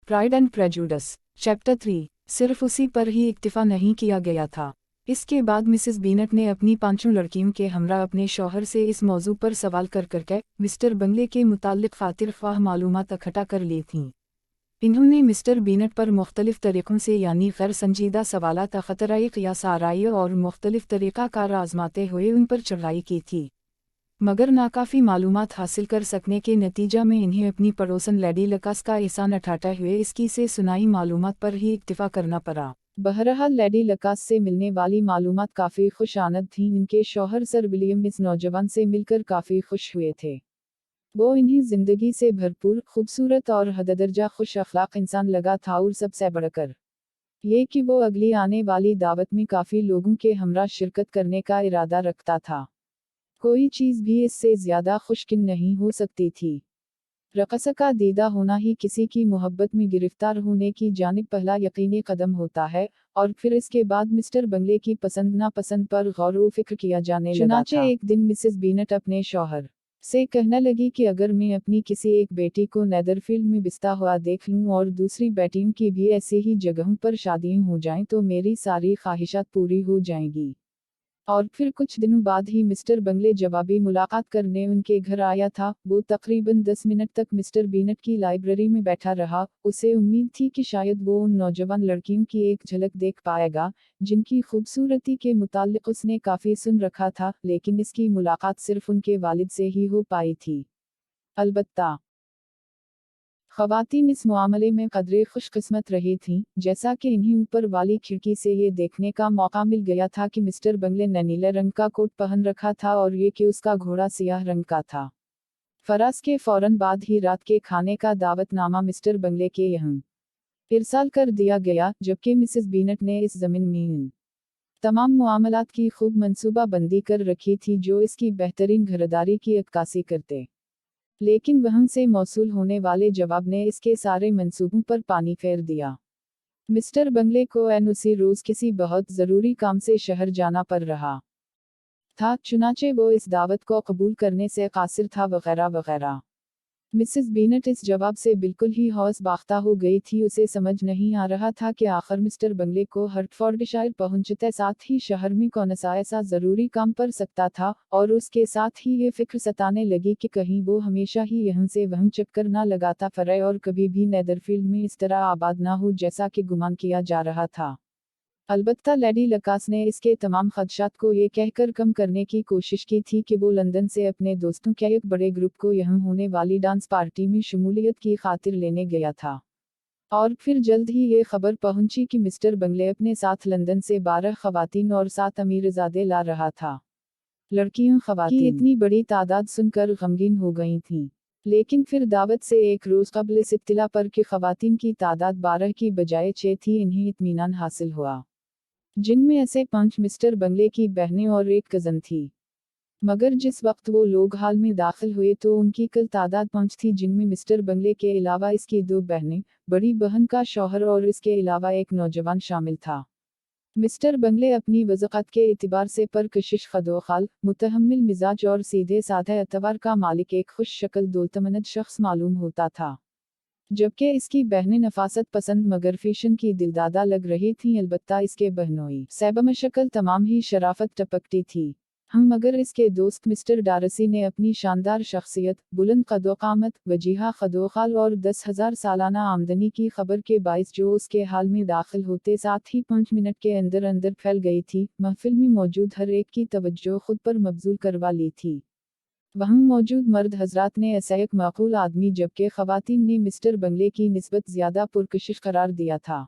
Pride and prejudice chapter 3। सिर्फ उसी पर ही इक्तिफा नहीं किया गया था। इसके बाद मिसेस बीनट ने अपनी 5 लड़कियों के हमरा अपने शौहर से इस मौजू पर सवाल करके मिस्टर बंगले के मुताल्लिक खातिर-ख्वाह मालूमात इकट्ठा कर ली थीं। इन्होंने मिस्टर बीनट पर मुख्तलिफ तरीक़ों से यानी गैर संजीदा सवालात ख़तराई क़ियास आराई और मुख्तलिफ तरीक़ाकार आज़माते हुए उन पर चढ़ाई की थी, मगर नाकाफ़ी मालूमात हासिल कर सकने के नतीजा में इन्हें अपनी पड़ोसन लेडी लकास का एहसान उठाते हुए इसकी से सुनाई मालूमात पर ही इक्तिफ़ा करना पड़ा। बहरहाल लेडी लकास से मिलने वाली मालूमात काफ़ी खुशानद थीं। इनके शौहर सर विलियम इस नौजवान से मिलकर काफ़ी खुश हुए थे। वो इन्हें ज़िंदगी से भरपूर, खूबसूरत और हददर्जा खुश अखलाक इंसान लगा था, और सबसे बढ़कर ये कि वो अगली आने वाली दावत में काफ़ी लोगों के हमरा शिरकत करने का इरादा रखता था। कोई चीज़ भी इससे ज़्यादा खुशकिन नहीं हो सकती थी। रक़स का दीदा होना ही किसी की मोहब्बत में गिरफ्तार होने की जानिब पहला यकीनी कदम होता है, और फिर इसके बाद मिस्टर बंगले की पसंद नापसंद पर गौर व फिक्र किया जाने लगा था। एक दिन मिसेस बीनट अपने शौहर से कहने लगी कि अगर मैं अपनी किसी एक बेटी को नेदरफील्ड में बिस्ता हुआ देख लूं और दूसरी बेटियों की भी ऐसी ही जगहों पर शादियां हो जाएं तो मेरी सारी ख्वाहिशात पूरी हो जाएंगी। और फिर कुछ दिनों बाद ही मिस्टर बंगले जवाबी मुलाकात करने उनके घर आया था। वो तकरीबन 10 मिनट तक मिस्टर बीनट की लाइब्रेरी में बैठा रहा। उसे उम्मीद थी कि शायद वो उन नौजवान लड़कियों की एक झलक देख पाएगा जिनकी खूबसूरती के मुताल्लिक उसने काफ़ी सुन रखा था, लेकिन इसकी मुलाकात सिर्फ उनके वालिद से ही हो पाई थी। अलबत्ता ख़वातीन इस मामले में कदरे खुशकिस्मत रही थीं, जैसा कि इन्हें ऊपर वाली खिड़की से ये देखने का मौका मिल गया था कि मिस्टर बंगले ने नीले रंग का कोट पहन रखा था और ये कि उसका घोड़ा सियाह रंग का था। फराज के फौरन बाद ही रात के खाने का दावतनामा मिस्टर बंगले के यहाँ इरसाल कर दिया गया, जबकि मिसेस बीनट ने इस ज़मीन में इन तमाम मामलात की खूब मंसूबा बंदी कर रखी थी जो इसकी बेहतरीन घरदारी की अक्कासी करते। लेकिन वहाँ से मौसूल होने वाले जवाब ने इसके सारे मंसूबों पर पानी फेर दिया। मिस्टर बंगले को उसी रोज़ किसी बहुत ज़रूरी काम से शहर जाना पड़ रहा था, चुनाचे वो इस दावत को कबूल करने से कासिर था वगैरह वगैरह। मिसेस बीनट इस जवाब से बिल्कुल ही हौस बाख्ता हो गई थी। उसे समझ नहीं आ रहा था कि आखिर मिस्टर बंगले को हर्टफोर्डशायर पहुंचते साथ ही शहर में कौन सा ऐसा ज़रूरी काम कर सकता था, और उसके साथ ही ये फिक्र सताने लगी कि कहीं वो हमेशा ही यहाँ से वहाँ चक्कर ना लगाता फिरे और कभी भी नेदरफील्ड में इस तरह आबाद ना हो जैसा कि गुमान किया जा रहा था। अलबत्ता लेडी लकास ने इसके तमाम खदशात को ये कहकर कम करने की कोशिश की थी कि वो लंदन से अपने दोस्तों के एक बड़े ग्रुप को यहाँ होने वाली डांस पार्टी में शमूलियत की खातिर लेने गया था। और फिर जल्द ही ये खबर पहुंची कि मिस्टर बंगले अपने साथ लंदन से 12 खवातीन और 7 अमीरजादे ला रहा था। लड़कियों खवातीन की इतनी बड़ी तादाद सुनकर गमगीन हो गई थीं, लेकिन फिर दावत से एक रोज़ कबल इस इत्तिला पर कि खवातीन की तादाद 12 की बजाय 6 थी, इन्हें इत्मीनान हासिल हुआ, जिनमें ऐसे 5 मिस्टर बंगले की बहनें और एक कज़न थी। मगर जिस वक्त वो लोग हाल में दाखिल हुए तो उनकी कुल तादाद 5 थी, जिनमें मिस्टर बंगले के अलावा इसकी 2 बहनें, बड़ी बहन का शौहर और इसके अलावा एक नौजवान शामिल था। मिस्टर बंगले अपनी वज़क़त के एतबार से परकशिश खदोखाल, मुतहम्मिल मिजाज और सीधे साधे अतवार का मालिक एक खुश शक्ल दौलतमंद शख्स मालूम होता था, जबकि इसकी बहनें नफासत पसंद मगर फैशन की दिलदादा लग रही थीं। अलबत्ता इसके बहनोई सैबम शक्ल तमाम ही शराफत टपकती थी। मगर इसके दोस्त मिस्टर डारसी ने अपनी शानदार शख्सियत, बुलंद कदोकामत, वजीहा खदोखाल और 10,000 सालाना आमदनी की खबर के बाइस जो उसके हाल में दाखिल होते साथ ही 5 मिनट के अंदर अंदर फैल गई थी, महफिल में मौजूद हर एक की तवज्जो खुद पर मबजूल करवा ली थी। वहाँ मौजूद मर्द हजरात ने ऐसा एक माकूल आदमी जबकि खवातीन ने मिस्टर बंगले की निस्बत ज़्यादा पुरकशिश करार दिया था,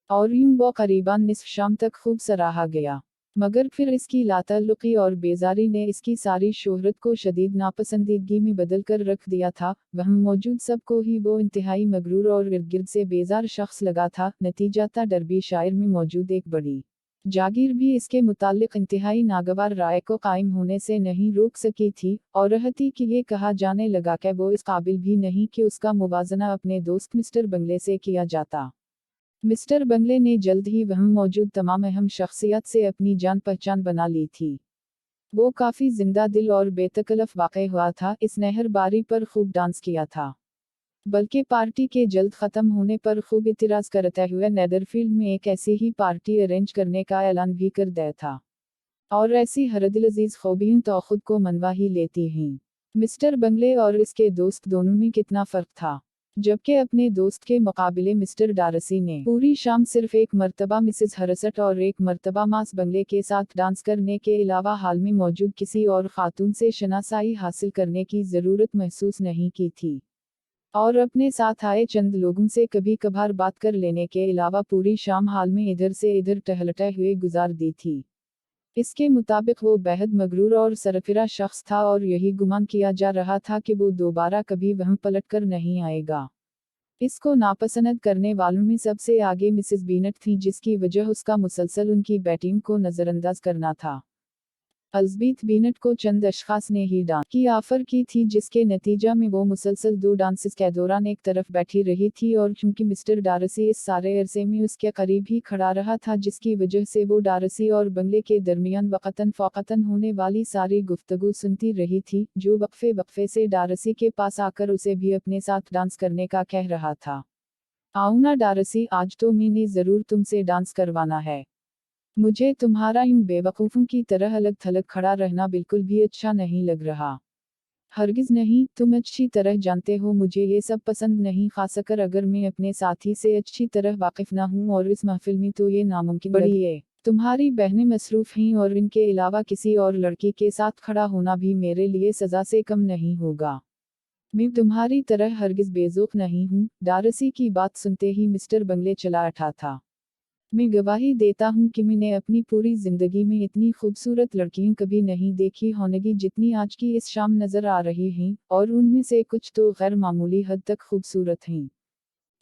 और यूं वो करीबन निस्फ शाम तक खूब सराहा गया। मगर फिर इसकी लाताल्लुक़ी और बेजारी ने इसकी सारी शोहरत को शदीद नापसंदीदगी में बदल कर रख दिया था। वहाँ मौजूद सबको ही वो इंतहाई मगरूर और इर्द-गिर्द से बेजार शख्स लगा था। नतीजाता डर्बी शायर में मौजूद एक बड़ी जागीर भी इसके मुताल्लिक इंतहाई नागवार राय को कायम होने से नहीं रोक सकी थी, और रहती कि ये कहा जाने लगा कि वो इस काबिल भी नहीं कि उसका मुवाजना अपने दोस्त मिस्टर बंगले से किया जाता। मिस्टर बंगले ने जल्द ही वहाँ मौजूद तमाम अहम शख्सियत से अपनी जान पहचान बना ली थी। वो काफ़ी जिंदा दिल और बेतकल्लफ वाक़ई हुआ था। इस नहर बारी पर खूब डांस किया था। बल्कि पार्टी के जल्द खत्म होने पर खूब इतराज़ करते हुए नेदरफील्ड में एक ऐसी ही पार्टी अरेंज करने का ऐलान भी कर दिया था। और ऐसी हरदिलअजीज ख्वाबें तो खुद को मनवा ही लेती हैं। मिस्टर बंगले और इसके दोस्त दोनों में कितना फ़र्क था। जबकि अपने दोस्त के मुकाबले मिस्टर डारसी ने पूरी शाम सिर्फ एक मर्तबा मिसेस हरसट और एक मर्तबा मास बंगले के साथ डांस करने के अलावा हाल में मौजूद किसी और खातून से शनासाई हासिल करने की ज़रूरत महसूस नहीं की थी। और अपने साथ आए चंद लोगों से कभी कभार बात कर लेने के अलावा पूरी शाम हाल में इधर से इधर टहलते हुए गुजार दी थी। इसके मुताबिक वो बेहद मगरूर और सरफिरा शख्स था और यही गुमान किया जा रहा था कि वो दोबारा कभी वहाँ पलट कर नहीं आएगा। इसको नापसंद करने वालों में सबसे आगे मिसेस बीनट थी, जिसकी वजह उसका मुसलसल उनकी बैटिंग को नज़रअंदाज करना था। अल्ज़बीथ बीनट को चंद अशखास ने ही डांस की ऑफ़र की थी, जिसके नतीजा में वो मुसलसल 2 डांसेस के दौरान एक तरफ बैठी रही थी और चूंकि मिस्टर डारसी इस सारे अरसे में उसके करीब ही खड़ा रहा था, जिसकी वजह से वो डारसी और बंगले के दरमियान वक़्तन फ़ौक़तन होने वाली सारी गुफ्तगू सुनती रही थी, जो वक्फे से डारसी के पास आकर उसे भी अपने साथ डांस करने का कह रहा था। आओ ना डारसी, आज तो मैंने ज़रूर तुमसे डांस करवाना है। मुझे तुम्हारा इन बेवकूफ़ों की तरह अलग थलग खड़ा रहना बिल्कुल भी अच्छा नहीं लग रहा। हरगिज़ नहीं, तुम अच्छी तरह जानते हो मुझे ये सब पसंद नहीं, खासकर अगर मैं अपने साथी से अच्छी तरह वाकिफ़ ना हूँ, और इस महफिल में तो ये नामुमकिन बड़ी है। तुम्हारी बहनें मसरूफ़ हैं और इनके अलावा किसी और लड़की के साथ खड़ा होना भी मेरे लिए सज़ा से कम नहीं होगा। मैं तुम्हारी तरह हरगिज़ बेज़ौक़ नहीं हूँ। डारसी की बात सुनते ही मिस्टर बंगले चला उठा था। मैं गवाही देता हूँ कि मैंने अपनी पूरी जिंदगी में इतनी खूबसूरत लड़कियां कभी नहीं देखी होंगी जितनी आज की इस शाम नजर आ रही हैं, और उनमें से कुछ तो गैर मामूली हद तक खूबसूरत हैं।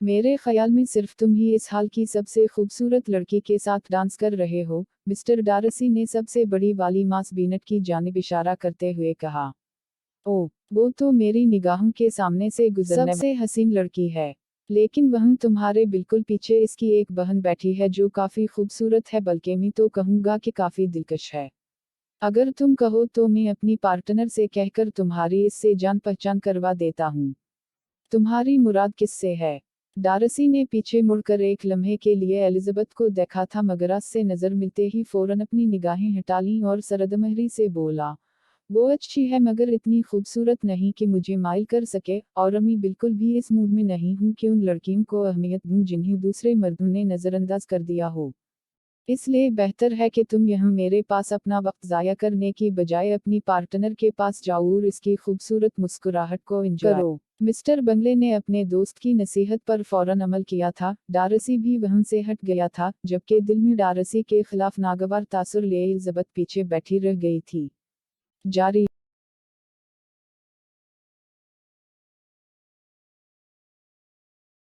मेरे ख्याल में सिर्फ तुम ही इस हाल की सबसे खूबसूरत लड़की के साथ डांस कर रहे हो। मिस्टर डारसी ने सबसे बड़ी वाली मास बीनट की जानिब इशारा करते हुए कहा। ओ, वो तो मेरी निगाहों के सामने से गुजरने सबसे हसीन लड़की है, लेकिन वह तुम्हारे बिल्कुल पीछे इसकी एक बहन बैठी है जो काफी खूबसूरत है, बल्कि मैं तो कहूँगा कि काफी दिलकश है। अगर तुम कहो तो मैं अपनी पार्टनर से कहकर तुम्हारी इससे जान पहचान करवा देता हूँ। तुम्हारी मुराद किससे है? डारसी ने पीछे मुड़कर एक लम्हे के लिए एलिजाबेथ को देखा था, मगर आज से नजर मिलते ही फौरन अपनी निगाहें हटा लीं और सरदमहरी से बोला, वो अच्छी है मगर इतनी खूबसूरत नहीं कि मुझे माइल कर सके, और मैं बिल्कुल भी इस मूड में नहीं हूँ कि उन लड़कियों को अहमियत दूँ जिन्हें दूसरे मर्दों ने नज़रअंदाज कर दिया हो। इसलिए बेहतर है कि तुम यहाँ मेरे पास अपना वक्त ज़ाया करने की बजाय अपनी पार्टनर के पास जाओ और इसकी खूबसूरत मुस्कुराहट को एंजॉय करो। मिस्टर बंगले ने अपने दोस्त की नसीहत पर फौरन अमल किया था। डारसी भी वहाँ से हट गया था, जबकि दिल में डारसी के खिलाफ नागवार तासुर लिए एलिजाबेथ पीछे बैठी रह गई थी। जारी